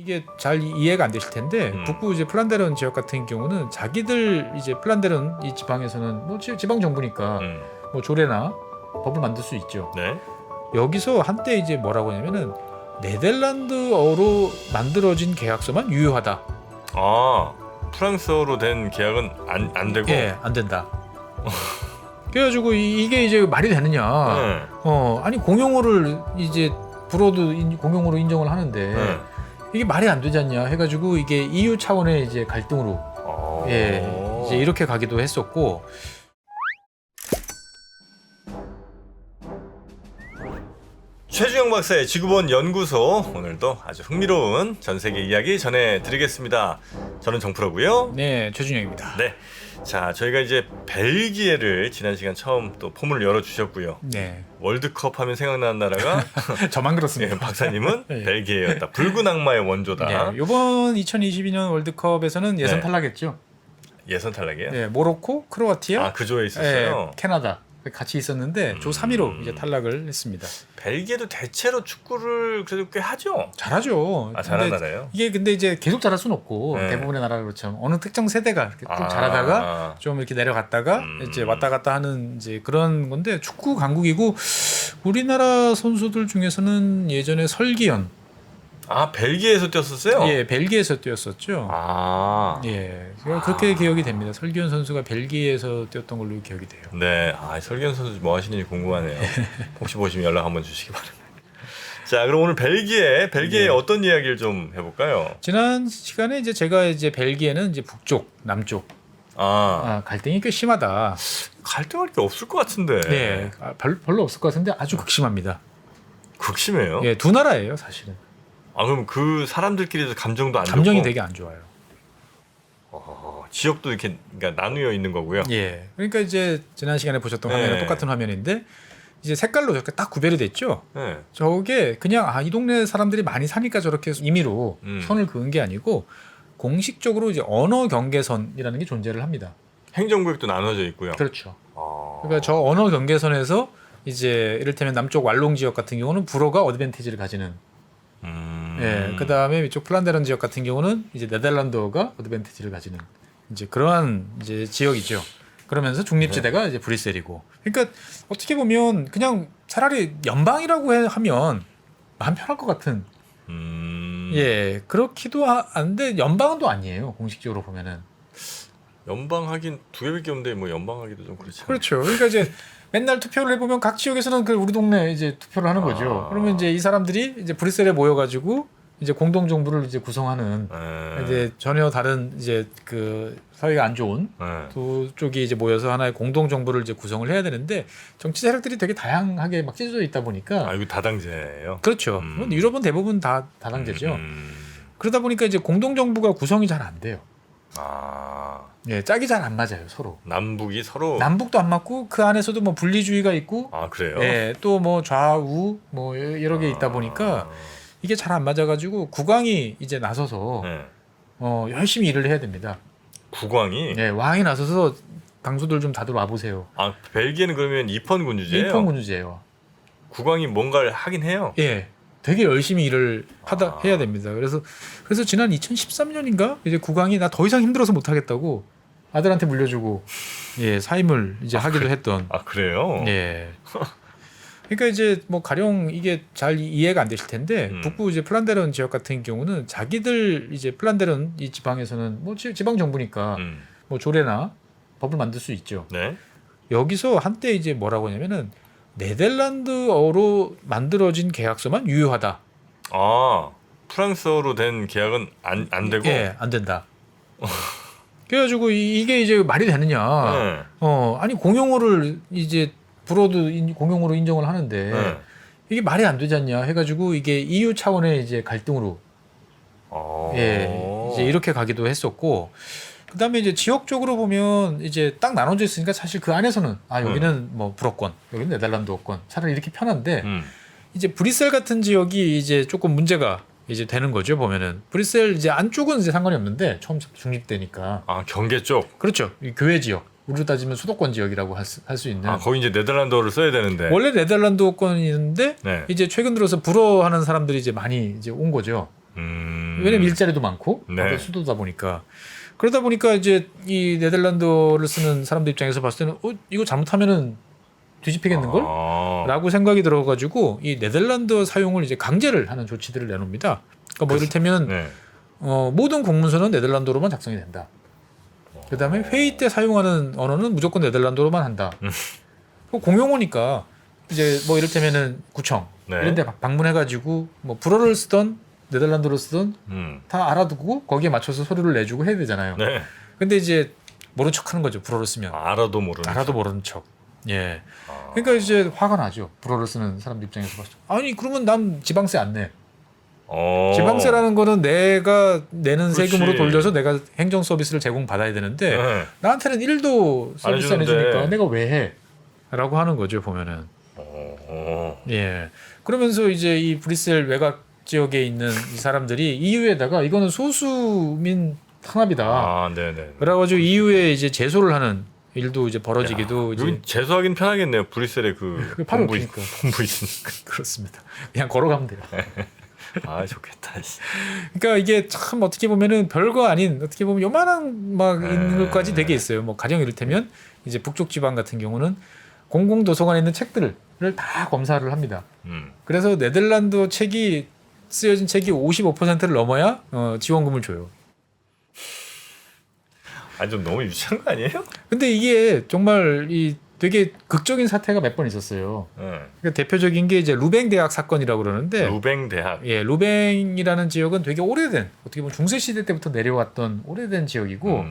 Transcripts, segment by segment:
이게 잘 이해가 안 되실 텐데 북부 이제 플란데른 지역 같은 경우는 자기들 이제 플란데른 이 지방에서는 뭐 지방 정부니까 뭐 조례나 법을 만들 수 있죠. 네. 여기서 한때 이제 뭐라고 하냐면은 네덜란드어로 만들어진 계약서만 유효하다. 아, 프랑스어로 된 계약은 안 되고. 예, 안 된다. 그래가지고 이게 이제 말이 되느냐? 네. 아니 공용어를 이제 불어도 공용어로 인정을 하는데 네. 이게 말이 안 되지 않냐? 해가지고 이게 EU 차원의 이제 갈등으로 예, 이제 이렇게 가기도 했었고. 최주영 박사의 지구본 연구소, 오늘도 아주 흥미로운 전세계 이야기 전해드리겠습니다. 저는 정프로고요. 네, 최준영입니다. 네, 자 저희가 이제 벨기에를 지난 시간 처음 또 포문을 열어주셨고요. 네, 월드컵 하면 생각나는 나라가 저만 그렇습니다. 예, 박사님은 네. 벨기에였다. 붉은 악마의 원조다. 네, 이번 2022년 월드컵에서는 예선 네. 탈락했죠. 예선 탈락이에요? 네, 모로코, 크로아티아, 아, 그 조에 있었어요. 캐나다 같이 있었는데 조 3위로 이제 탈락을 했습니다. 벨기에도 대체로 축구를 그래도 꽤 하죠. 잘하죠. 아, 잘하는 근데 나라예요? 이게 근데 이제 계속 잘할 수는 없고 네. 대부분의 나라 그렇죠. 어느 특정 세대가 이렇게 쭉 잘하다가 좀 이렇게 내려갔다가 이제 왔다 갔다 하는 이제 그런 건데 축구 강국이고 우리나라 선수들 중에서는 예전에 설기현 아, 벨기에에서 뛰었었어요? 예, 벨기에에서 뛰었었죠. 아, 예, 그렇게 기억이 됩니다. 설기현 선수가 벨기에에서 뛰었던 걸로 기억이 돼요. 네. 아, 설기현 선수 뭐 하시는지 궁금하네요. 혹시 보시면 연락 한번 주시기 바랍니다. 자, 그럼 오늘 벨기에 네. 어떤 이야기를 좀 해볼까요? 지난 시간에 이제 제가 이제 벨기에는 이제 북쪽, 남쪽 갈등이 꽤 심하다. 갈등할 게 없을 것 같은데. 네, 별로 없을 것 같은데 아주 극심합니다. 극심해요? 예, 두 나라예요, 사실은. 아, 그럼 그 사람들끼리도 감정도 안 좋고? 감정이 되게 안 좋아요. 지역도 이렇게 그러니까 나누어 있는 거고요. 예, 그러니까 이제 지난 시간에 보셨던 화면은 똑같은 화면인데 이제 색깔로 이렇게 딱 구별이 됐죠. 네. 저게 그냥 이 동네 사람들이 많이 사니까 저렇게 임의로 선을 그은 게 아니고 공식적으로 이제 언어 경계선이라는 게 존재를 합니다. 행정구역도 나눠져 있고요. 그렇죠. 그러니까 저 언어 경계선에서 이제 이를테면 남쪽 왈롱 지역 같은 경우는 불어가 어드밴티지를 가지는. 예, 그 다음에 이쪽 플란데른 지역 같은 경우는 이제 네덜란드어가 어드밴티지를 가지는 이제 그러한 이제 지역이죠. 그러면서 중립지대가 이제 브뤼셀이고. 그러니까 어떻게 보면 그냥 차라리 연방이라고 하면 마음 편할 것 같은. 예, 그렇기도 한데 연방은 또 아니에요. 공식적으로 보면은. 연방 하긴 두 개밖에 없는데 뭐 연방 하기도 좀 그렇지. 그렇죠. 그러니까 이제 맨날 투표를 해보면 각 지역에서는 그 우리 동네 이제 투표를 하는 거죠. 그러면 이제 이 사람들이 이제 브뤼셀에 모여가지고 이제 공동 정부를 이제 구성하는 이제 전혀 다른 이제 그 사회가 안 좋은 두 쪽이 이제 모여서 하나의 공동 정부를 이제 구성을 해야 되는데 정치 세력들이 되게 다양하게 막 찢어져 있다 보니까. 아, 이거 다당제예요. 그렇죠. 유럽은 대부분 다 다당제죠. 그러다 보니까 이제 공동 정부가 구성이 잘 안 돼요. 예, 짝이 잘 안 맞아요, 서로. 남북이 서로. 남북도 안 맞고 그 안에서도 뭐 분리주의가 있고. 아, 그래요? 예, 또 뭐 좌우 뭐 여러 개 있다 보니까 이게 잘 안 맞아가지고 국왕이 이제 나서서 열심히 일을 해야 됩니다. 국왕이? 예, 왕이 나서서 강수들 좀 다들 와보세요. 아, 벨기에는 그러면 입헌 군주제예요? 입헌 군주제예요. 국왕이 뭔가를 하긴 해요? 예, 되게 열심히 일을 해야 됩니다. 그래서 지난 2013년인가 이제 국왕이 나 더 이상 힘들어서 못 하겠다고 아들한테 물려주고 예, 사임을 이제 하기도 했던. 아, 그래요? 예. 그러니까 이제 뭐 가령 이게 잘 이해가 안 되실 텐데 북부 이제 플란데른 지역 같은 경우는 자기들 이제 플란데른 이 지방에서는 뭐 지방 정부니까 뭐 조례나 법을 만들 수 있죠. 네. 여기서 한때 이제 뭐라고 하냐면은 네덜란드어로 만들어진 계약서만 유효하다. 아, 프랑스어로 된 계약은 안 되고? 예, 안 된다. 그래가지고 이게 이제 말이 되느냐? 아니 공용어를 이제 불어도 공용어로 인정을 하는데 이게 말이 안 되지 않냐? 해가지고 이게 EU 차원의 이제 갈등으로 예, 이제 이렇게 가기도 했었고. 그다음에 이제 지역적으로 보면 이제 딱 나눠져 있으니까 사실 그 안에서는 여기는 뭐 불어권, 여기는 네덜란드어권, 차라리 이렇게 편한데 이제 브뤼셀 같은 지역이 이제 조금 문제가 이제 되는 거죠. 보면은 브뤼셀 이제 안쪽은 이제 상관이 없는데 처음 중립되니까. 아, 경계 쪽. 그렇죠. 이 교외 지역. 우리로 따지면 수도권 지역이라고 할 수 있는. 아, 거기 이제 네덜란드어를 써야 되는데. 원래 네덜란드어권이 있는데 네. 이제 최근 들어서 불어하는 사람들이 이제 많이 이제 온 거죠. 왜냐면 일자리도 많고 네. 수도다 보니까. 그러다 보니까 이제 이 네덜란드어를 쓰는 사람들 입장에서 봤을 때는 이거 잘못하면은 뒤집히겠는 걸? 라고 생각이 들어가지고 이 네덜란드어 사용을 이제 강제를 하는 조치들을 내놓습니다. 그러니까 뭐 이를테면 네. 모든 공문서는 네덜란드어로만 작성이 된다. 그다음에 회의 때 사용하는 언어는 무조건 네덜란드어로만 한다. 공용어니까 이제 뭐 이를테면은 구청 네. 이런 데 방문해가지고 뭐 불어를 쓰던 네덜란드어를 쓰던 다 알아듣고 거기에 맞춰서 소리를 내주고 해야 되잖아요. 네. 근데 이제 모른 척하는 거죠. 불어를 쓰면. 알아도 모르는 척. 예. 그러니까 이제 화가 나죠. 불어를 쓰는 사람들 입장에서 봤을 때. 아니 그러면 난 지방세 안 내. 지방세라는 거는 내가 내는 그렇지. 세금으로 돌려서 내가 행정 서비스를 제공받아야 되는데 네. 나한테는 1도 서비스 안 해주는데. 해주니까 내가 왜 해? 라고 하는 거죠 보면은. 예. 그러면서 이제 이 브뤼셀 외곽 지역에 있는 이 사람들이 EU에다가 이거는 소수민 탄압이다. 네네. 그래가지고 EU에 이제 제소를 하는 일도 이제 벌어지기도 이제 여기 제소하긴 편하겠네요. 브뤼셀에 그 바로 본부 그러니까. 본부 있으니까. 그렇습니다. 그냥 걸어가면 돼요. 아 좋겠다. 그러니까 이게 참 어떻게 보면은 별거 아닌 어떻게 보면 요만한 막 있는 것까지 되게 있어요. 뭐 가령 이를테면 이제 북쪽 지방 같은 경우는 공공 도서관에 있는 책들을 다 검사를 합니다. 그래서 네덜란드 책이 쓰여진 책이 55%를 넘어야 지원금을 줘요. 좀 너무 유치한 거 아니에요? 근데 이게 정말 이 되게 극적인 사태가 몇 번 있었어요. 그러니까 대표적인 게 이제 루뱅 대학 사건이라고 그러는데 루뱅 대학. 예, 루뱅이라는 지역은 되게 오래된 어떻게 보면 중세 시대 때부터 내려왔던 오래된 지역이고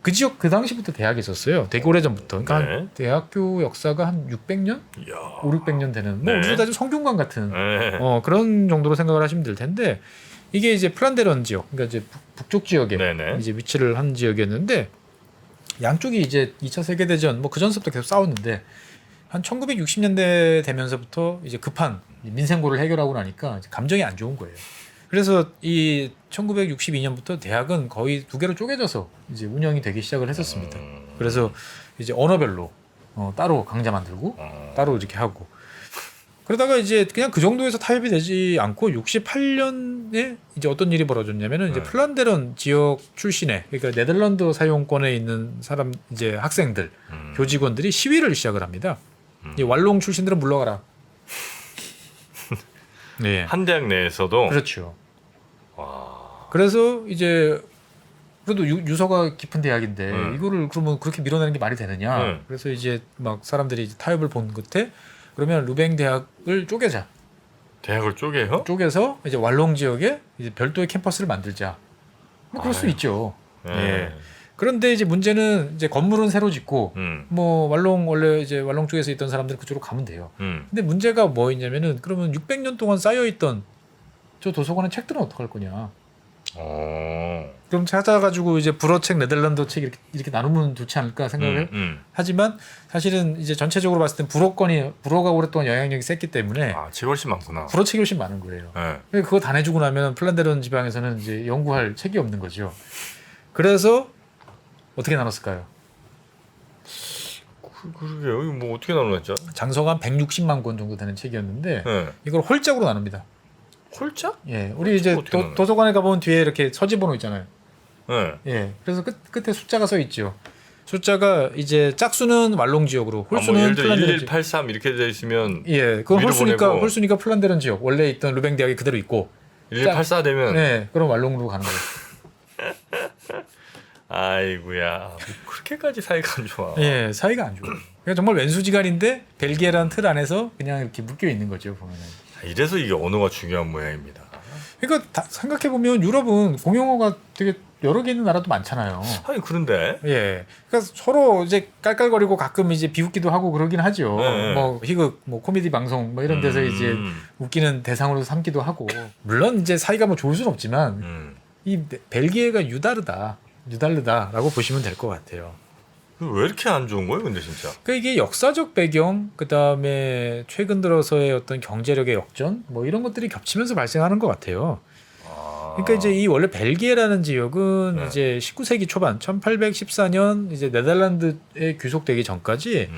그 지역 그 당시부터 대학이 있었어요. 되게 오래전부터. 그러니까 네. 한 대학교 역사가 한 600년? 이야. 5, 600년 되는 뭐 네. 우리보다 좀 성균관 같은 네. 그런 정도로 생각을 하시면 될 텐데 이게 이제 플란데런 지역, 그러니까 이제 북쪽 지역에 네네. 이제 위치를 한 지역이었는데 양쪽이 이제 2차 세계 대전 뭐 그 전서부터 계속 싸웠는데 한 1960년대 되면서부터 이제 급한 민생고를 해결하고 나니까 이제 감정이 안 좋은 거예요. 그래서 이 1962년부터 대학은 거의 두 개로 쪼개져서 이제 운영이 되기 시작을 했었습니다. 그래서 이제 언어별로 따로 강좌 만들고 따로 이렇게 하고 그러다가 이제 그냥 그 정도에서 타협이 되지 않고 68년에 이제 어떤 일이 벌어졌냐면은 이제 플란데런 지역 출신의 그러니까 네덜란드 사용권에 있는 사람 이제 학생들 교직원들이 시위를 시작을 합니다. 이 왈롱 출신들은 물러가라. 네. 한 대학 내에서도. 그렇죠. 와. 그래서 이제 그래도 유서가 깊은 대학인데 이거를 그러면 그렇게 밀어내는 게 말이 되느냐? 그래서 이제 막 사람들이 이제 타협을 본 끝에 그러면 루뱅 대학을 쪼개자. 대학을 쪼개요? 쪼개서 이제 왈롱 지역에 이제 별도의 캠퍼스를 만들자. 뭐 그럴 수 아유. 있죠. 네. 예. 그런데 이제 문제는 이제 건물은 새로 짓고 뭐 왈롱 원래 이제 왈롱 쪽에서 있던 사람들 그쪽으로 가면 돼요. 근데 문제가 뭐 있냐면은 그러면 600년 동안 쌓여 있던 저 도서관의 책들은 어떡할 거냐? 그럼 찾아가지고 이제 불어책, 네덜란드 책 이렇게 나누면 좋지 않을까 생각을 하지만 사실은 이제 전체적으로 봤을 땐 불어가 오랫동안 영향력이 셌기 때문에 책이 훨씬 많구나. 불어책이 훨씬 많은 거예요. 네. 그거 다 내주고 나면 플란데른 지방에서는 이제 연구할 책이 없는 거죠. 그래서 어떻게 나눴을까요? 그러게요. 이거 뭐 어떻게 나누었죠? 장서가 한 160만 권 정도 되는 책이었는데 네. 이걸 홀짝으로 나눕니다. 홀짝? 예, 우리 이제 어떻게 나눠요? 도서관에 가보면 뒤에 이렇게 서지번호 있잖아요. 네. 예, 그래서 끝에 숫자가 써 있죠. 숫자가 이제 짝수는 왈롱 지역으로, 뭐 홀수는 예를 들어 플란데른 지역. 1183 이렇게 돼 있으면 예, 그건 위로 보내고. 홀수니까 플란데른 지역 원래 있던 루뱅 대학이 그대로 있고. 1184 되면 네, 그럼 왈롱으로 가는 거예요. 아이고야 뭐 그렇게까지 사이가 안 좋아. 예, 사이가 안 좋아요. 그러니까 정말 왼수지간인데 벨기에라는 틀 안에서 그냥 이렇게 묶여 있는 거죠 보면은. 이래서 이게 언어가 중요한 모양입니다. 그러니까 생각해 보면 유럽은 공용어가 되게 여러 개 있는 나라도 많잖아요. 아니 그런데 예, 그러니까 서로 이제 깔깔거리고 가끔 이제 비웃기도 하고 그러긴 하죠. 네. 뭐 희극, 뭐 코미디 방송 뭐 이런 데서 이제 웃기는 대상으로 삼기도 하고. 물론 이제 사이가 뭐 좋을 수는 없지만 이 벨기에가 유다르다라고 보시면 될 것 같아요. 왜 이렇게 안 좋은 거예요, 근데 진짜? 그러니까 이게 역사적 배경, 그 다음에 최근 들어서의 어떤 경제력의 역전, 뭐 이런 것들이 겹치면서 발생하는 것 같아요. 그러니까 이제 이 원래 벨기에라는 지역은 네. 이제 19세기 초반, 1814년 이제 네덜란드에 귀속되기 전까지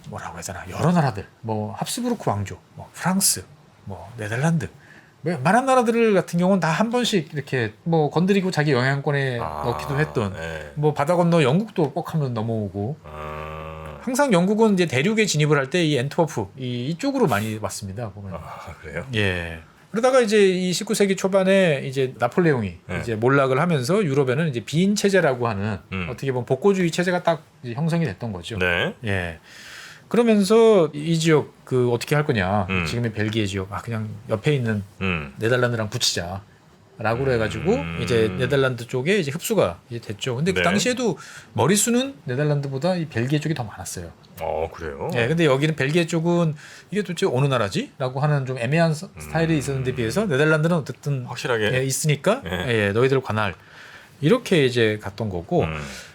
뭐라고 해야 되나 여러 나라들, 뭐 합스부르크 왕조, 뭐 프랑스, 뭐 네덜란드, 많은 나라들 같은 경우는 다 한 번씩 이렇게 뭐 건드리고 자기 영향권에 넣기도 했던 네. 뭐 바다 건너 영국도 뻑 하면 넘어오고 항상 영국은 이제 대륙에 진입을 할 때 이 엔트워프 이쪽으로 많이 왔습니다 보면. 그래요? 예. 그러다가 이제 이 19세기 초반에 이제 나폴레옹이 이제 몰락을 하면서 유럽에는 이제 비인 체제라고 하는 어떻게 보면 복고주의 체제가 딱 이제 형성이 됐던 거죠. 네. 예. 그러면서 이 지역 그 어떻게 할 거냐? 지금의 벨기에 지역 그냥 옆에 있는 네덜란드랑 붙이자라고 그래가지고 이제 네덜란드 쪽에 이제 흡수가 이제 됐죠. 근데 그 네. 당시에도 머리수는 네덜란드보다 이 벨기에 쪽이 더 많았어요. 그래요? 예, 근데 여기는 벨기에 쪽은 이게 도대체 어느 나라지?라고 하는 좀 애매한 스타일이 있었는데 비해서 네덜란드는 어쨌든 확실하게 있으니까 너희들 관할 이렇게 이제 갔던 거고.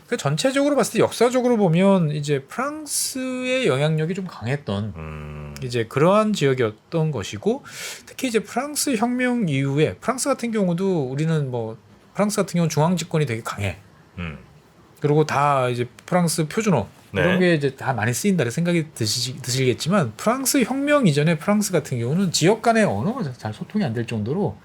그 전체적으로 봤을 때 역사적으로 보면 이제 프랑스의 영향력이 좀 강했던 이제 그러한 지역이었던 것이고 특히 이제 프랑스 혁명 이후에 프랑스 같은 경우도 우리는 뭐 프랑스 같은 경우는 중앙 집권이 되게 강해. 그리고 다 이제 프랑스 표준어 이런 게 이제 다 많이 쓰인다는 생각이 드시겠지만 프랑스 혁명 이전에 프랑스 같은 경우는 지역 간의 언어가 잘 소통이 안 될 정도로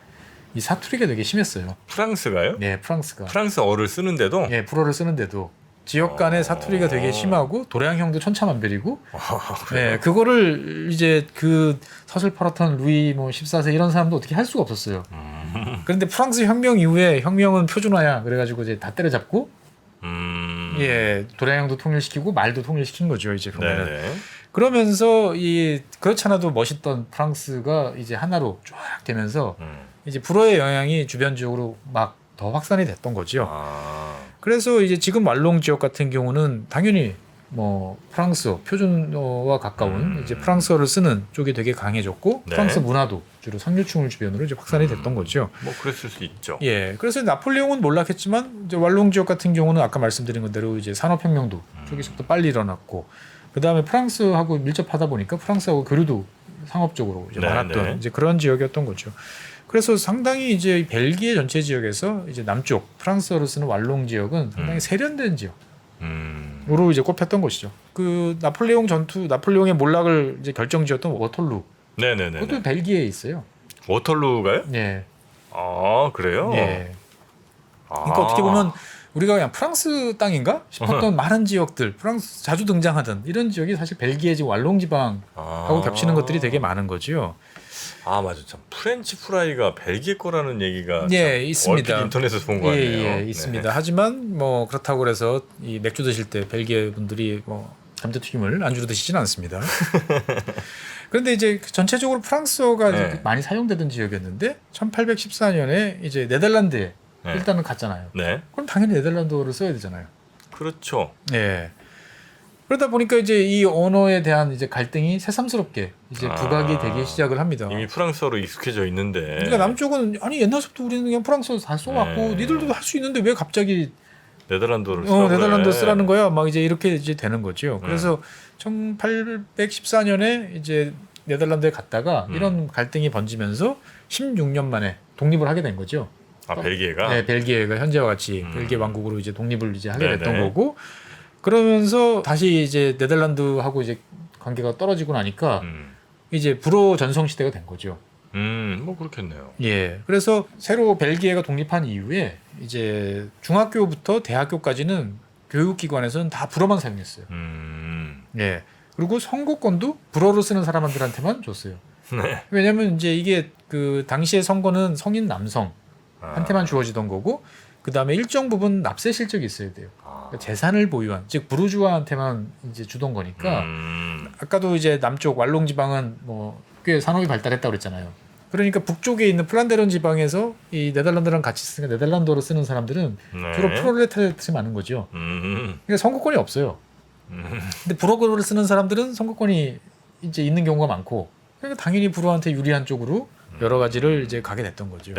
이 사투리가 되게 심했어요. 프랑스가요? 네, 프랑스가. 프랑스어를 쓰는데도? 예, 불어를 쓰는데도 지역 간의 사투리가 되게 심하고 도량형도 천차만별이고, 예, 그거를 이제 그 서슬 팔았던 루이 뭐 14세 이런 사람도 어떻게 할 수가 없었어요. 그런데 프랑스 혁명 이후에 혁명은 표준화야 그래가지고 이제 다 때려잡고, 예, 도량형도 통일시키고 말도 통일시킨 거죠 이제 보면은. 네네. 그러면서 이 그렇지 않아도 멋있던 프랑스가 이제 하나로 쫙 되면서. 이제 불어의 영향이 주변적으로 막 더 확산이 됐던 거죠. 그래서 이제 지금 왈롱 지역 같은 경우는 당연히 뭐 프랑스어 표준어와 가까운 이제 프랑스어를 쓰는 쪽이 되게 강해졌고 프랑스 문화도 주로 상류층을 주변으로 이제 확산이 됐던 거죠. 뭐 그랬을 수 있죠. 예, 그래서 나폴레옹은 몰락했지만 이제 왈롱 지역 같은 경우는 아까 말씀드린 것대로 이제 산업혁명도 초기속도 빨리 일어났고 그 다음에 프랑스하고 밀접하다 보니까 프랑스하고 교류도 상업적으로 이제 많았던 이제 그런 지역이었던 거죠. 그래서 상당히 이제 벨기에 전체 지역에서 이제 남쪽 프랑스어를 쓰는 왈롱 지역은 상당히 세련된 지역으로 이제 꼽혔던 것이죠. 그 나폴레옹의 몰락을 이제 결정지었던 워털루. 네네네. 그것도 벨기에에 있어요. 워털루가요? 네. 그래요? 네. 그러니까 어떻게 보면 우리가 그냥 프랑스 땅인가 싶었던 많은 지역들, 프랑스 자주 등장하던 이런 지역이 사실 벨기에 지금 왈롱 지방하고 겹치는 것들이 되게 많은 거죠. 맞아. 참 프렌치 프라이가 벨기에 거라는 얘기가 있습니다. 얼핏 인터넷에서 본 거 같네요. 있습니다. 하지만 뭐 그렇다고 그래서 이 맥주 드실 때 벨기에 분들이 뭐 감자튀김을 안주로 드시지는 않습니다. 그런데 이제 전체적으로 프랑스어가 많이 사용되던 지역이었는데 1814년에 이제 네덜란드에 일단은 갔잖아요. 그럼 당연히 네덜란드어를 써야 되잖아요. 그렇죠. 네. 그러다 보니까 이제 이 언어에 대한 이제 갈등이 새삼스럽게 이제 부각이 되기 시작을 합니다. 이미 프랑스어로 익숙해져 있는데. 그러니까 남쪽은 아니 옛날부터 우리는 그냥 프랑스어 다 써왔고 니들도 할 수 있는데 왜 갑자기 네덜란드어를 네덜란드 쓰라는 거야? 막 이제 이렇게 이제 되는 거죠. 그래서 1814년에 이제 네덜란드에 갔다가 이런 갈등이 번지면서 16년 만에 독립을 하게 된 거죠. 벨기에가? 네, 벨기에가 현재와 같이 벨기에 왕국으로 이제 독립을 이제 하게 됐던 거고. 그러면서 다시 이제 네덜란드하고 이제 관계가 떨어지고 나니까 이제 불어 전성 시대가 된 거죠. 뭐 그렇겠네요. 예. 그래서 새로 벨기에가 독립한 이후에 이제 중학교부터 대학교까지는 교육기관에서는 다 불어만 사용했어요. 예. 그리고 선거권도 불어로 쓰는 사람들한테만 줬어요. 왜냐면 이제 이게 그 당시의 선거는 성인 남성한테만 주어지던 거고 그 다음에 일정 부분 납세 실적이 있어야 돼요. 그러니까 재산을 보유한, 즉 부르주아한테만 이제 주던 거니까. 아까도 이제 남쪽 왈롱 지방은 뭐 꽤 산업이 발달했다고 그랬잖아요. 그러니까 북쪽에 있는 플란데른 지방에서 이 네덜란드랑 같이 쓰니까 네덜란드어로 쓰는 사람들은 주로 프롤레타리아트이 많은 거죠. 그러니까 선거권이 없어요. 근데 불어를 쓰는 사람들은 선거권이 이제 있는 경우가 많고, 그러니까 당연히 불어한테 유리한 쪽으로 여러 가지를 이제 가게 됐던 거죠.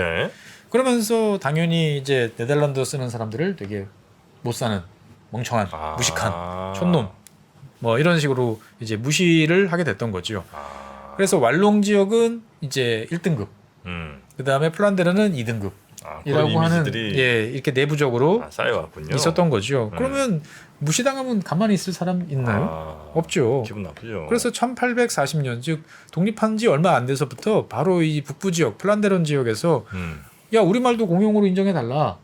그러면서 당연히 이제 네덜란드 쓰는 사람들을 되게 못 사는 멍청한 무식한 촌놈 뭐 이런 식으로 이제 무시를 하게 됐던 거죠. 그래서 왈롱 지역은 이제 1등급, 그 다음에 플란데르는 2등급, 그런 하는 이미지들이 이렇게 내부적으로 쌓여왔군요. 있었던 거죠. 그러면 무시당하면 가만히 있을 사람 있나요? 없죠. 기분 나쁘죠. 그래서 1840년 즉 독립한 지 얼마 안 돼서부터 바로 이 북부 지역 플란데른 지역에서 야 우리말도 공용어로 인정해 달라.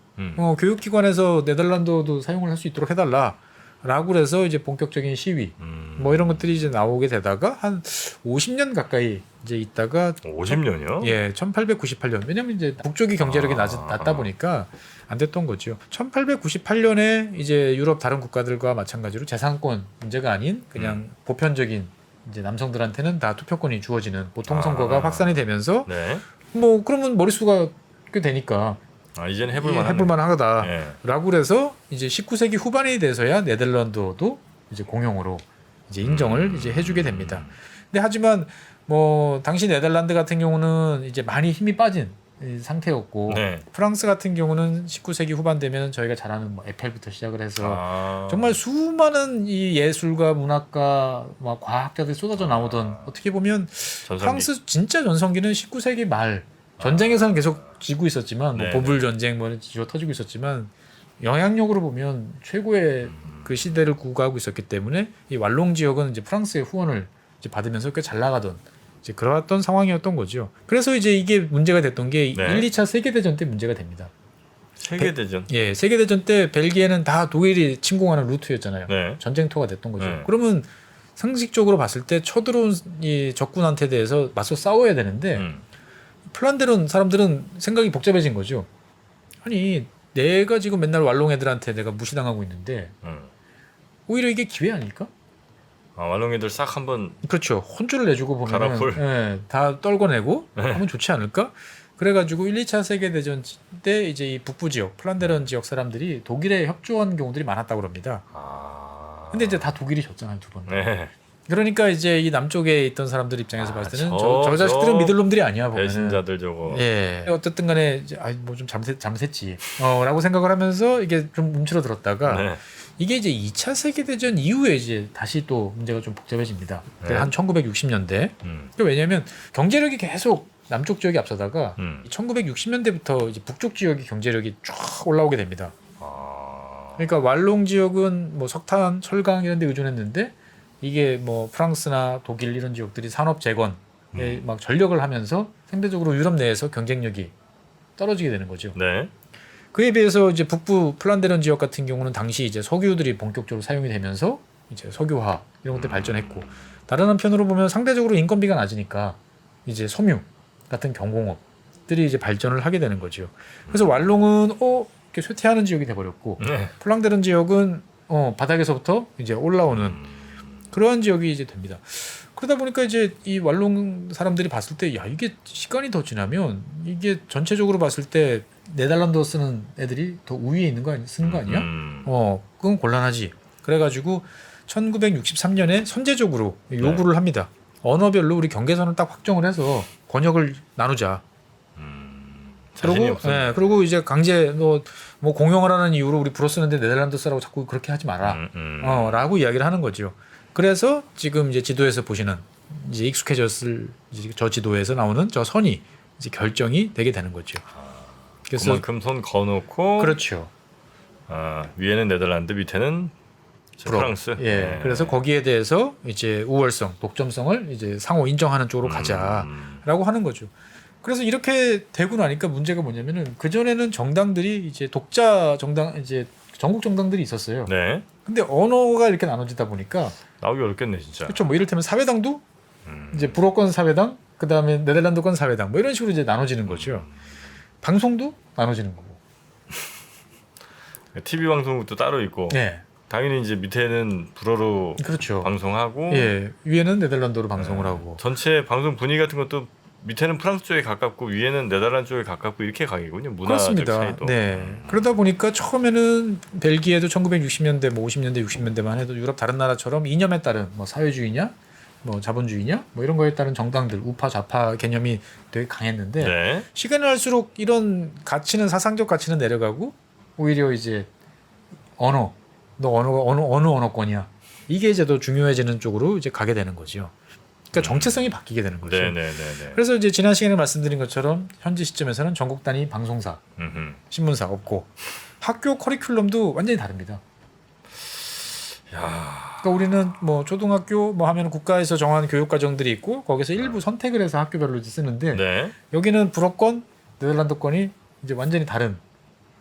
교육기관에서 네덜란드어도 사용을 할 수 있도록 해달라. 라고 해서 이제 본격적인 시위 뭐 이런 것들이 이제 나오게 되다가 한 50년 가까이 이제 있다가 50년이요? 1898년. 왜냐면 이제 북쪽이 경제력이 낮다 보니까 안 됐던 거죠. 1898년에 이제 유럽 다른 국가들과 마찬가지로 재산권 문제가 아닌 그냥 보편적인 이제 남성들한테는 다 투표권이 주어지는 보통 선거가 확산이 되면서 뭐 그러면 머릿수가 꽤 되니까 이제는 해볼만 하다라고 그래서 이제 19세기 후반에 돼서야 네덜란드어도 이제 공용어로 이제 인정을 이제 해주게 됩니다. 근데 하지만 뭐 당시 네덜란드 같은 경우는 이제 많이 힘이 빠진 상태였고 프랑스 같은 경우는 19세기 후반 되면 저희가 잘 아는 뭐 에펠부터 시작을 해서 정말 수많은 이 예술가, 문학가, 막 과학자들이 쏟아져 나오던 어떻게 보면 프랑스 진짜 전성기는 19세기 말 전쟁에서는 계속 지고 있었지만 뭐 보불 전쟁 뭐 지어 터지고 있었지만 영향력으로 보면 최고의 그 시대를 구가하고 있었기 때문에 이 왈롱 지역은 이제 프랑스의 후원을 이제 받으면서 꽤 잘 나가던 이제 그러했던 상황이었던 거죠. 그래서 이제 이게 문제가 됐던 게 1, 2차 세계 대전 때 문제가 됩니다. 세계 대전. 세계 대전 때 벨기에는 다 독일이 침공하는 루트였잖아요. 전쟁터가 됐던 거죠. 그러면 상식적으로 봤을 때 쳐들어온 이 적군한테 대해서 맞서 싸워야 되는데 플란데른 사람들은 생각이 복잡해진 거죠. 아니 내가 지금 맨날 왈롱 애들한테 내가 무시당하고 있는데 오히려 이게 기회 아닐까? 왈롱 애들 싹 한번 그렇죠. 혼쭐을 내주고 보면 다 떨궈내고 하면 좋지 않을까? 그래가지고 1, 2차 세계대전 때 이제 이 북부 지역 플란데른 지역 사람들이 독일에 협조한 경우들이 많았다고 합니다. 근데 이제 다 독일이 졌잖아요, 두 번. 그러니까 이제 이 남쪽에 있던 사람들 입장에서 봤을 때는 저 자식들은 믿을 놈들이 아니야 보면은. 배신자들 저거. 어쨌든 간에 뭐 좀 잠샜지. 라고 생각을 하면서 이게 좀 움츠러들었다가 이게 이제 2차 세계 대전 이후에 이제 다시 또 문제가 좀 복잡해집니다. 한 1960년대. 왜냐하면 경제력이 계속 남쪽 지역이 앞서다가 1960년대부터 이제 북쪽 지역의 경제력이 쫙 올라오게 됩니다. 그러니까 왈롱 지역은 뭐 석탄, 철강 이런 데 의존했는데 이게 뭐 프랑스나 독일 이런 지역들이 산업 재건에 막 전력을 하면서 상대적으로 유럽 내에서 경쟁력이 떨어지게 되는 거죠. 그에 비해서 이제 북부 플란데른 지역 같은 경우는 당시 이제 석유들이 본격적으로 사용이 되면서 이제 석유화 이런 것들 발전했고 다른 한편으로 보면 상대적으로 인건비가 낮으니까 이제 섬유 같은 경공업들이 이제 발전을 하게 되는 거죠. 그래서 왈롱은 이렇게 쇠퇴하는 지역이 돼버렸고 플란데른 지역은 바닥에서부터 이제 올라오는 그러한 지역이 이제 됩니다. 그러다 보니까 이제 이 왈롱 사람들이 봤을 때 야 이게 시간이 더 지나면 이게 전체적으로 봤을 때 네덜란드어 쓰는 애들이 더 우위에 있는 거 쓰는 거 아니야? 그건 곤란하지. 그래가지고 1963년에 선제적으로 요구를 합니다. 언어별로 우리 경계선을 딱 확정을 해서 권역을 나누자. 그리고 이제 강제 뭐 공용어라는 이유로 우리 불어 쓰는데 네덜란드 쓰라고 자꾸 그렇게 하지 마라. 라고 이야기를 하는 거죠. 그래서 지금 이제 지도에서 보시는 이제 익숙해졌을 이제 저 지도에서 나오는 저 선이 이제 결정이 되게 되는 거죠. 그래서 그만큼 손 거놓고 그렇죠. 위에는 네덜란드, 밑에는 프랑스. 그래서 거기에 대해서 이제 우월성, 독점성을 이제 상호 인정하는 쪽으로 가자라고 하는 거죠. 그래서 이렇게 되고 나니까 문제가 뭐냐면은 그 전에는 정당들이 이제 독자 정당 이제 전국 정당들이 있었어요. 근데 언어가 이렇게 나눠지다 보니까 나오기 어렵겠네 진짜. 그렇죠. 뭐 이를테면 사회당도 이제 불어권 사회당, 그 다음에 네덜란드권 사회당, 뭐 이런 식으로 이제 나눠지는 거죠. 방송도 나눠지는 거고. TV 방송국도 따로 있고. 당연히 이제 밑에는 불어로 방송하고. 위에는 네덜란드어로 방송을 하고. 전체 방송 분위기 같은 것도 밑에는 프랑스 쪽에 가깝고 위에는 네덜란드 쪽에 가깝고 이렇게 가겠군요. 문화적 차이도. 그러다 보니까 처음에는 벨기에도 1960년대, 뭐 50년대, 60년대만 해도 유럽 다른 나라처럼 이념에 따른 뭐 사회주의냐, 뭐 자본주의냐, 뭐 이런 거에 따른 정당들 우파 좌파 개념이 되게 강했는데 시간이 갈수록 이런 가치는 사상적 가치는 내려가고 오히려 이제 너 언어가 어느 언어권이야. 이게 이제 더 중요해지는 쪽으로 이제 가게 되는 거죠. 그러니까 정체성이 바뀌게 되는 거죠. 네네네. 그래서 이제 지난 시간에 말씀드린 것처럼 현재 시점에서는 전국 단위 방송사, 신문사 없고 학교 커리큘럼도 완전히 다릅니다. 야. 그러니까 우리는 뭐 초등학교 뭐 하면 국가에서 정한 교육 과정들이 있고 거기서 일부 선택을 해서 학교별로 이제 쓰는데 네. 여기는 불어권, 네덜란드권이 이제 완전히 다른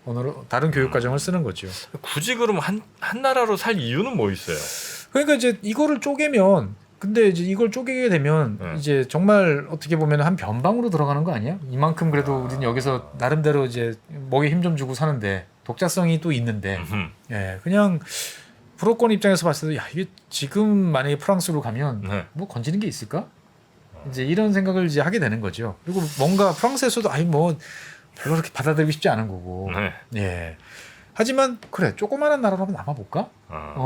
언어로 다른 교육 과정을 쓰는 거죠. 굳이 그럼 한 나라로 살 이유는 뭐 있어요? 그러니까 이제 이거를 쪼개면 근데 이제 이걸 쪼개게 되면 이제 정말 어떻게 보면 한 변방으로 들어가는 거 아니야? 이만큼 그래도 우리는 여기서 나름대로 이제 목에 힘 좀 주고 사는데 독자성이 또 있는데 예, 그냥 불어권 입장에서 봤을 때 야, 이게 지금 만약에 프랑스로 가면 네. 뭐 건지는 게 있을까? 이제 이런 생각을 이제 하게 되는 거죠. 그리고 뭔가 프랑스에서도 아니 뭐 별로 그렇게 받아들이기 쉽지 않은 거고. 네. 예. 하지만 그래 조그마한 나라로 한번 남아볼까?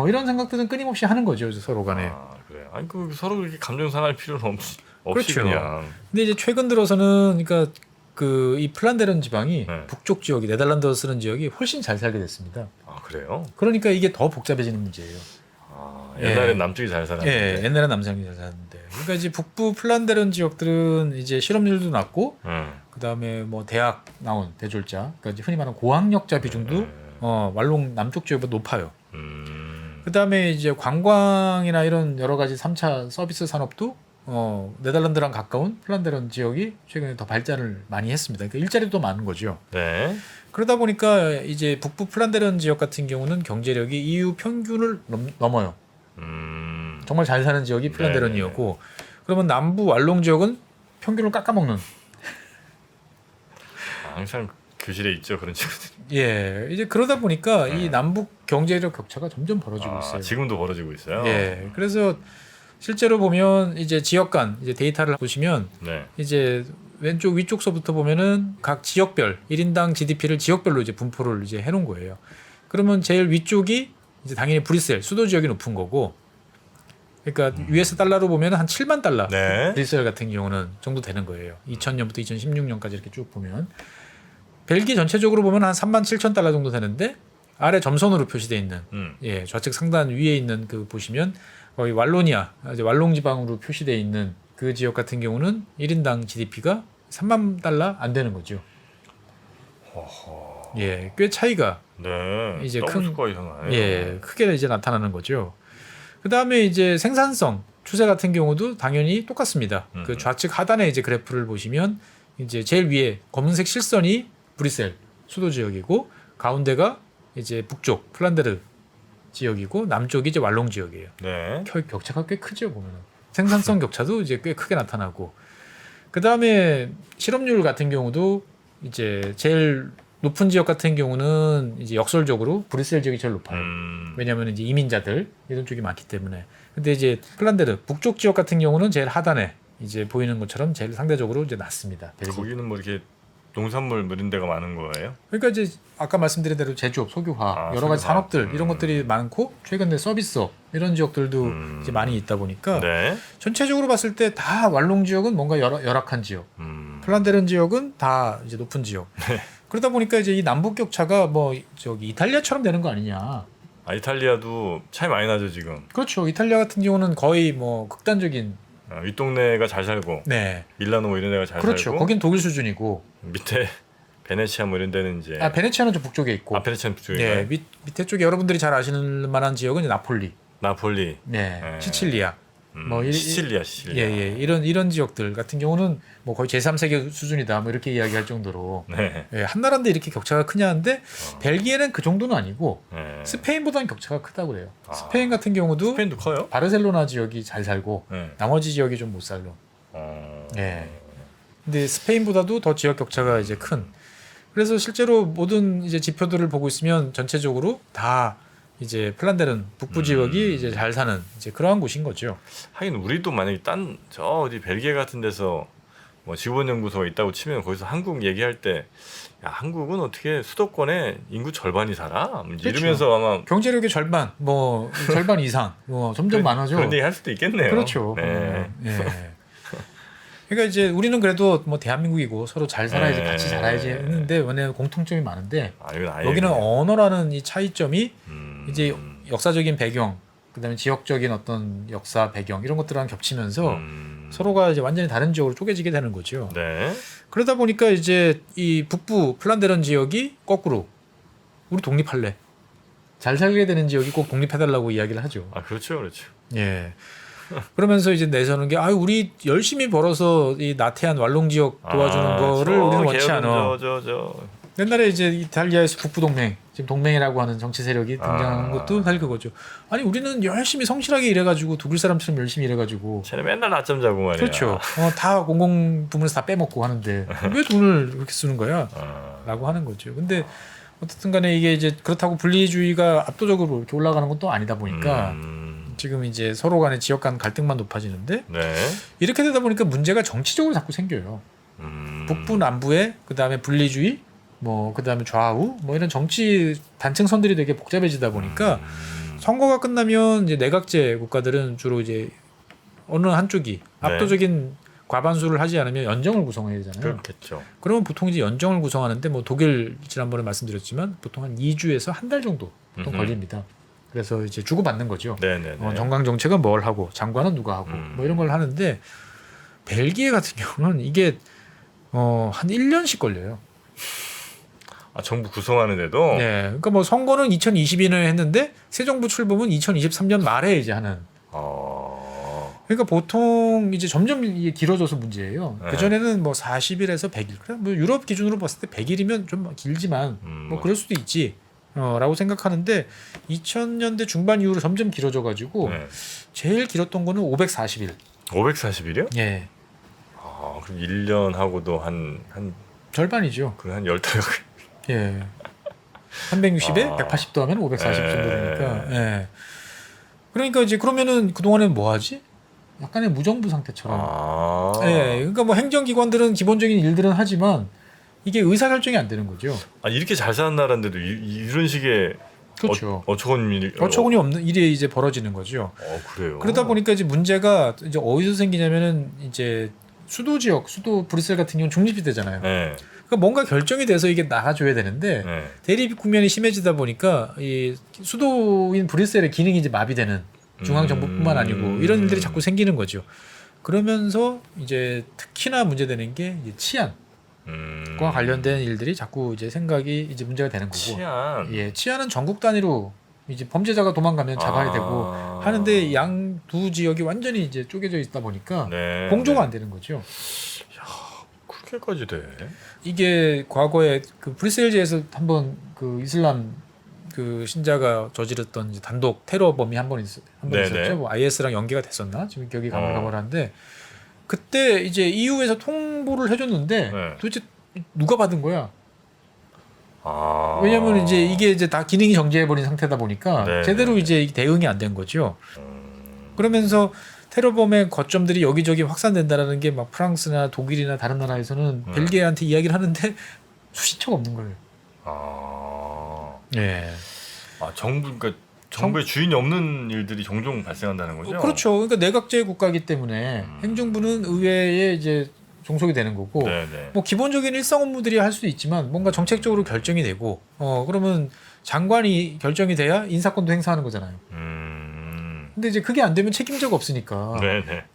이런 생각들은 끊임없이 하는 거죠 서로 간에. 그래요. 아니 그 서로 그렇게 감정 상할 필요는 없이 그렇죠. 그냥. 근데 이제 최근 들어서는 그러니까 그 이 플란데른 지방이 네. 북쪽 지역이 네덜란드어 쓰는 지역이 훨씬 잘 살게 됐습니다. 아 그래요? 그러니까 이게 더 복잡해지는 문제예요. 옛날엔 예. 남쪽이 잘 살았는데. 예, 옛날엔 남성이 잘 사는데. 그러니까 이제 북부 플란데른 지역들은 이제 실업률도 낮고, 그 다음에 뭐 대학 나온 대졸자, 그러니까 이제 흔히 말하는 고학력자 비중도 왈롱 남쪽 지역보다 높아요. 그 다음에 이제 관광이나 이런 여러 가지 3차 서비스 산업도 네덜란드랑 가까운 플란데른 지역이 최근에 더 발전을 많이 했습니다. 그러니까 일자리도 많은 거죠. 네. 그러다 보니까 이제 북부 플란데른 지역 같은 경우는 경제력이 EU 평균을 넘어요. 정말 잘 사는 지역이 플란데른이었고, 그러면 남부 왈롱 지역은 평균을 깎아먹는. 항상 교실에 있죠 그런 친구들. 예, 이제 그러다 보니까 이 남북 경제력 격차가 점점 벌어지고 있어요. 지금도 벌어지고 있어요. 예, 그래서 실제로 보면 이제 지역 간 이제 데이터를 보시면 네. 이제 왼쪽 위쪽서부터 보면은 각 지역별 1인당 GDP를 지역별로 이제 분포를 이제 해놓은 거예요. 그러면 제일 위쪽이 이제 당연히 브뤼셀 수도 지역이 높은 거고, 그러니까 US 달러로 보면 한 7만 달러 네. 브뤼셀 같은 경우는 정도 되는 거예요. 2000년부터 2016년까지 이렇게 쭉 보면 벨기 전체적으로 보면 한 3만 7천 달러 정도 되는데 아래 점선으로 표시되어 있는 예, 좌측 상단 위에 있는 그 보시면 거의 왈로니아 이제 왈롱 지방으로 표시되어 있는 그 지역 같은 경우는 1인당 GDP가 3만 달러 안 되는 거죠. 예, 꽤 차이가 네. 이제 더블 스코어 이상하네요. 예, 크게 이제 나타나는 거죠. 그 다음에 이제 생산성 추세 같은 경우도 당연히 똑같습니다. 그 좌측 하단에 이제 그래프를 보시면 이제 제일 위에 검은색 실선이 브뤼셀 수도 지역이고 가운데가 이제 북쪽 플란데르 지역이고 남쪽이 이제 왈롱 지역이에요. 네. 격차가 꽤 크죠 보면은 생산성 격차도 이제 꽤 크게 나타나고 그 다음에 실업률 같은 경우도 이제 제일 높은 지역 같은 경우는 이제 역설적으로 브뤼셀 지역이 제일 높아요. 왜냐하면 이제 이민자들 이런 쪽이 많기 때문에. 근데 이제 플란데르 북쪽 지역 같은 경우는 제일 하단에 이제 보이는 것처럼 제일 상대적으로 이제 낮습니다. 벨기. 거기는 뭐 이렇게 농산물 뭐 이런 데가 많은 거예요? 그러니까 이제 아까 말씀드린 대로 제조업, 소규화 여러 가지 소규화. 산업들 이런 것들이 많고 최근에 서비스업 이런 지역들도 이제 많이 있다 보니까 네. 전체적으로 봤을 때 다 왈롱 지역은 뭔가 열악한 지역, 플란데른 지역은 다 이제 높은 지역. 그러다 보니까 이제 이 남북 격차가 뭐 저기 이탈리아처럼 되는 거 아니냐. 이탈리아도 차이 많이 나죠 지금. 그렇죠. 이탈리아 같은 경우는 거의 뭐 극단적인. 윗동네가 잘 살고 네. 밀라노 뭐 이런 데가 잘 그렇죠. 살고. 거긴 독일 수준이고. 밑에 베네치아 뭐 이런 데는 이제. 베네치아는 좀 북쪽에 있고. 베네치아는 북쪽에. 네. 밑에 쪽에 여러분들이 잘 아시는 만한 지역은 이제 나폴리. 나폴리. 네. 네. 시칠리아. 뭐 시칠리아. 예. 이런 지역들 같은 경우는 뭐 거의 제3세계 수준이다. 뭐 이렇게 이야기할 정도로. 네. 예, 한 나라인데 이렇게 격차가 크냐 한데 벨기에는 그 정도는 아니고 네. 스페인보다는 격차가 크다고 그래요. 스페인 같은 경우도 스페인도 커요? 바르셀로나 지역이 잘 살고 네. 나머지 지역이 좀 못 살고. 예. 근데 스페인보다도 더 지역 격차가 이제 큰. 그래서 실제로 모든 이제 지표들을 보고 있으면 전체적으로 다 이제 플란데른 북부 지역이 이제 잘 사는 이제 그러한 곳인 거죠. 하긴 우리도 만약에 저 어디 벨기에 같은 데서 뭐 지구본연구소가 있다고 치면 거기서 한국 얘기할 때 야, 한국은 어떻게 수도권에 인구 절반이 살아? 그렇죠. 이러면서 아마 경제력의 절반, 뭐 절반 이상, 점점 많아져. 그런 얘기 할 수도 있겠네요. 그렇죠. 네. 예. 그러니까 이제 우리는 그래도 뭐 대한민국이고 서로 잘 살아야지 같이 살아야지 했는데 왜냐면 공통점이 많은데 이건 아예 여기는 그냥. 언어라는 이 차이점이 이제 역사적인 배경 그다음에 지역적인 어떤 역사 배경 이런 것들랑 겹치면서 서로가 이제 완전히 다른 지역으로 쪼개지게 되는 거죠. 네. 그러다 보니까 이제 이 북부 플란데른 지역이 거꾸로 우리 독립할래. 잘 살게 되는 지역이 꼭 독립해달라고 이야기를 하죠. 아 그렇죠, 그렇죠. 예. 그러면서 이제 내서는 게 우리 열심히 벌어서 이 나태한 왈롱 지역 도와주는 거를 우리는 원치 않아. 옛날에 이제 이탈리아에서 북부 동맹, 지금 동맹이라고 하는 정치 세력이 등장한 것도 사실 그거죠. 아니 우리는 열심히 성실하게 일해가지고 독일 사람처럼 열심히 일해가지고. 쟤네 맨날 낮잠 자고 말이야. 그렇죠. 다 공공 부문에서 다 빼먹고 하는데 왜 돈을 그렇게 쓰는 거야? 라고 하는 거죠. 근데 어쨌든 간에 이게 이제 그렇다고 분리주의가 압도적으로 이렇게 올라가는 것도 아니다 보니까 지금 이제 서로 간의 지역 간 갈등만 높아지는데 네. 이렇게 되다 보니까 문제가 정치적으로 자꾸 생겨요. 북부 남부에 그다음에 분리주의 뭐 그다음에 좌우 뭐 이런 정치 단층선들이 되게 복잡해지다 보니까 선거가 끝나면 이제 내각제 국가들은 주로 이제 어느 한쪽이 압도적인 과반수를 하지 않으면 연정을 구성해야 되잖아요. 그렇겠죠. 그러면 보통 이제 연정을 구성하는데 뭐 독일 지난번에 말씀드렸지만 보통 한 2주에서 한 달 정도 보통 걸립니다. 그래서 이제 주고받는 거죠. 네네. 정강 정책은 뭘 하고 장관은 누가 하고 뭐 이런 걸 하는데 벨기에 같은 경우는 이게 한 1년씩 걸려요. 정부 구성하는데도. 네, 그러니까 뭐 선거는 2022년에 했는데 새 정부 출범은 2023년 말에 이제 하는. 그러니까 보통 이제 점점 이게 길어져서 문제예요. 그 전에는 뭐 40일에서 100일. 그래 뭐 유럽 기준으로 봤을 때 100일이면 좀 길지만 뭐 그럴 수도 있지. 라고 생각하는데 2000년대 중반 이후로 점점 길어져가지고 제일 길었던 거는 540일. 540일이요? 예. 그럼 1년 하고도 한 절반이죠. 그래 한 10달. 예. 360에 180도 하면 540 정도 되니까. 예. 그러니까 이제 그러면은 그동안에는 뭐 하지? 약간의 무정부 상태처럼. 예. 그러니까 뭐 행정기관들은 기본적인 일들은 하지만 이게 의사결정이 안 되는 거죠. 이렇게 잘 사는 나라인데도 이런 식의 그렇죠. 어처구니 없는 일이 이제 벌어지는 거죠. 그래요. 그러다 보니까 이제 문제가 이제 어디서 생기냐면은 이제 수도 지역, 수도 브뤼셀 같은 경우는 중립지대잖아요. 네. 그러니까 뭔가 결정이 돼서 이게 나가줘야 되는데 대립 국면이 심해지다 보니까 이 수도인 브뤼셀의 기능이 이제 마비되는 중앙 정부뿐만 아니고 이런 일들이 자꾸 생기는 거죠. 그러면서 이제 특히나 문제되는 게 이제 치안과 관련된 일들이 자꾸 이제 생각이 이제 문제가 되는 거고. 치안은 전국 단위로 이제 범죄자가 도망가면 잡아야 되고 하는데 양 두 지역이 완전히 이제 쪼개져 있다 보니까 공조가 안 되는 거죠. 그렇게까지 돼? 이게 과거에 그 브뤼셀지에서 한번 그 이슬람 그 신자가 저질렀던 이제 단독 테러범이 한 번 있었죠. 뭐 IS랑 연계가 됐었나? 지금 기억이 가물가물한데 그때 이제 EU에서 통보를 해줬는데 도대체 누가 받은 거야? 왜냐하면 이제 이게 이제 다 기능이 정지해버린 상태다 보니까 제대로 이제 대응이 안 된 거죠. 그러면서 테러범의 거점들이 여기저기 확산된다라는 게 막 프랑스나 독일이나 다른 나라에서는 벨기에한테 이야기를 하는데 수시처가 없는 거예요. 그러니까 정부의 주인이 없는 일들이 종종 발생한다는 거죠. 그렇죠. 그러니까 내각제 국가이기 때문에 행정부는 의회에 이제 종속이 되는 거고, 뭐 기본적인 일상 업무들이 할 수도 있지만 뭔가 정책적으로 결정이 되고, 그러면 장관이 결정이 돼야 인사권도 행사하는 거잖아요. 근데 이제 그게 안 되면 책임자가 없으니까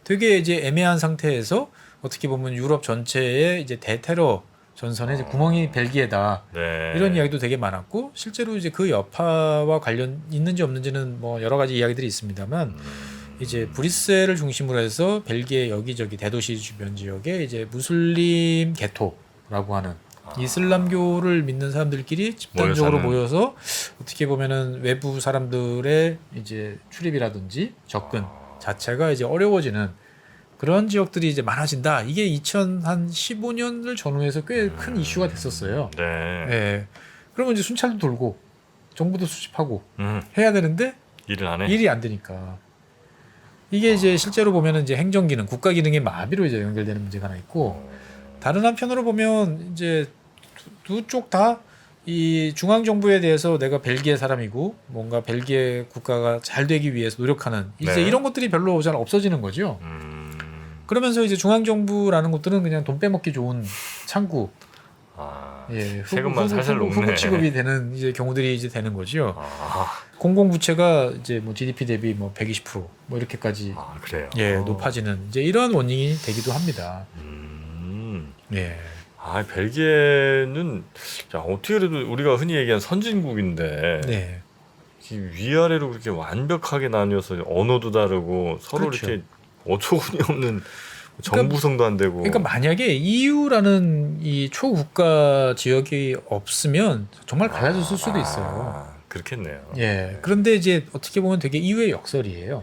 되게 이제 애매한 상태에서 어떻게 보면 유럽 전체의 이제 대테러 전선에 이제 구멍이 벨기에다 이런 이야기도 되게 많았고 실제로 이제 그 여파와 관련 있는지 없는지는 뭐 여러 가지 이야기들이 있습니다만 이제 브뤼셀을 중심으로 해서 벨기에 여기저기 대도시 주변 지역에 이제 무슬림 게토라고 하는 이슬람교를 믿는 사람들끼리 집단적으로 모여서 어떻게 보면은 외부 사람들의 이제 출입이라든지 접근 자체가 이제 어려워지는 그런 지역들이 이제 많아진다. 이게 2015년을 전후해서 꽤 큰 이슈가 됐었어요. 그러면 이제 순찰도 돌고 정보도 수집하고 해야 되는데 일이 안 되니까 이게 이제 실제로 보면은 이제 행정 기능, 국가 기능의 마비로 이제 연결되는 문제가 하나 있고 다른 한편으로 보면 이제 두 쪽 다 이 중앙 정부에 대해서 내가 벨기에 사람이고 뭔가 벨기에 국가가 잘 되기 위해서 노력하는 이제 이런 것들이 별로 잘 없어지는 거죠. 그러면서 이제 중앙 정부라는 것들은 그냥 돈 빼먹기 좋은 창구, 세금만 살살 녹네. 후보 취급이 되는 이제 경우들이 이제 되는 거죠. 공공부채가 이제 뭐 GDP 대비 뭐 120% 뭐 이렇게까지 그래요. 예, 높아지는 이제 이런 원인이 되기도 합니다. 예. 벨기에는 자, 어떻게 그래도 우리가 흔히 얘기하는 선진국인데 네. 이 위아래로 그렇게 완벽하게 나뉘어서 언어도 다르고 서로 그렇죠. 이렇게 어처구니 없는 정부성도 안 되고. 그러니까 만약에 EU라는 이 초국가 지역이 없으면 정말 갈라졌을 수도 있어요. 그렇겠네요. 예. 그런데 이제 어떻게 보면 되게 EU의 역설이에요.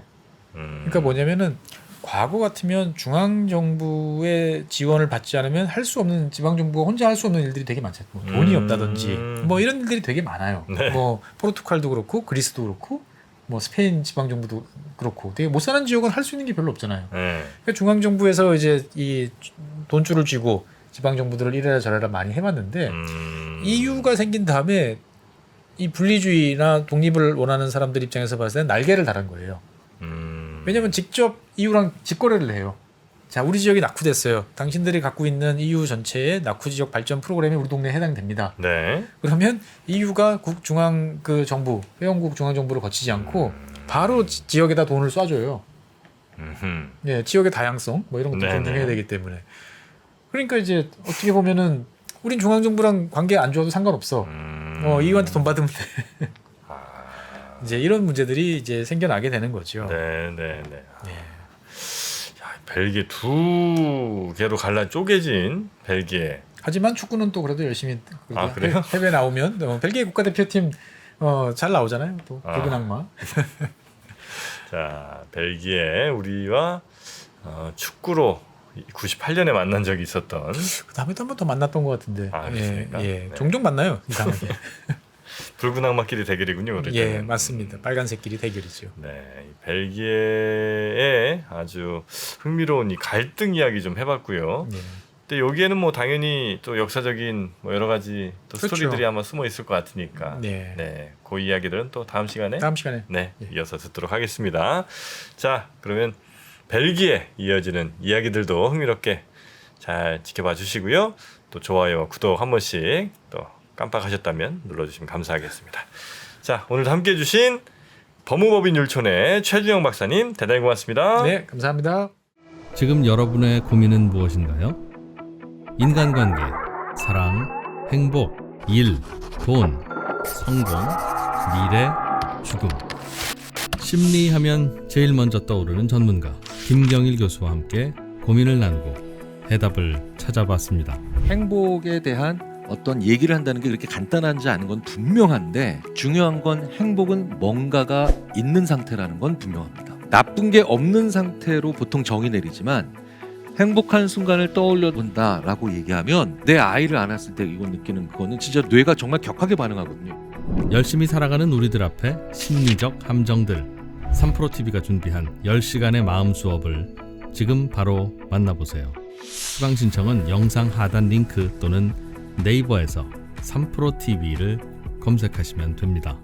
그러니까 뭐냐면은 과거 같으면 중앙 정부의 지원을 받지 않으면 할 수 없는 지방 정부가 혼자 할 수 없는 일들이 되게 많잖아요. 뭐 돈이 없다든지 뭐 이런 일들이 되게 많아요. 네. 뭐 포르투갈도 그렇고 그리스도 그렇고 뭐 스페인 지방 정부도 그렇고 되게 못 사는 지역은 할 수 있는 게 별로 없잖아요. 네. 그러니까 중앙 정부에서 이제 이 돈줄을 쥐고 지방 정부들을 이래라 저래라 많이 해봤는데 EU가 생긴 다음에 이 분리주의나 독립을 원하는 사람들 입장에서 봤을 때는 날개를 달은 거예요. 왜냐하면 직접 EU랑 직거래를 해요. 자, 우리 지역이 낙후됐어요. 당신들이 갖고 있는 EU 전체의 낙후 지역 발전 프로그램이 우리 동네에 해당됩니다. 네. 그러면 EU가 중앙 그 정부, 회원국 중앙 정부를 거치지 않고 바로 지역에다 돈을 쏴줘요. 예, 지역의 다양성 뭐 이런 것도 존중해야 되기 때문에. 그러니까 이제 어떻게 보면은 우린 중앙 정부랑 관계 안 좋아도 상관없어. EU한테 돈 받으면 돼. 이제 이런 문제들이 이제 생겨나게 되는 거죠. 네. 벨기에 두 개로 갈라 쪼개진 벨기에. 하지만 축구는 또 그래도 열심히 그래요? 해외 나오면 벨기에 국가대표팀 잘 나오잖아요. 또 붉은 악마. 자, 벨기에 우리와 축구로 98년에 만난 적이 있었던. 그 다음에도 한 번 더 만났던 것 같은데. 그렇습니까? 예. 네. 종종 만나요. 이상하게. 붉은 악마끼리 대결이군요. 그러니까. 예, 맞습니다. 빨간색끼리 대결이죠. 네, 이 벨기에의 아주 흥미로운 이 갈등 이야기 좀 해봤고요. 예. 근데 여기에는 뭐 당연히 또 역사적인 뭐 여러 가지 또 그렇죠. 스토리들이 아마 숨어 있을 것 같으니까. 네. 그 이야기들은 또 다음 시간에 예. 이어서 듣도록 하겠습니다. 자, 그러면 벨기에 이어지는 이야기들도 흥미롭게 잘 지켜봐 주시고요. 또 좋아요와 구독 한 번씩 또 깜빡하셨다면 눌러주시면 감사하겠습니다. 자, 오늘 함께 해주신 법무법인 율촌의 최준영 박사님 대단히 고맙습니다. 네, 감사합니다. 지금 여러분의 고민은 무엇인가요? 인간관계, 사랑, 행복, 일, 돈, 성공, 미래, 죽음. 심리하면 제일 먼저 떠오르는 전문가 김경일 교수와 함께 고민을 나누고 해답을 찾아봤습니다. 행복에 대한 어떤 얘기를 한다는 게 그렇게 간단하지 않은 건 분명한데 중요한 건 행복은 뭔가가 있는 상태라는 건 분명합니다. 나쁜 게 없는 상태로 보통 정의 내리지만 행복한 순간을 떠올려 본다라고 얘기하면 내 아이를 안았을 때 이거 느끼는 그거는 진짜 뇌가 정말 격하게 반응하거든요. 열심히 살아가는 우리들 앞에 심리적 함정들 3프로TV가 준비한 10시간의 마음 수업을 지금 바로 만나보세요. 수강 신청은 영상 하단 링크 또는 네이버에서 3프로TV를 검색하시면 됩니다.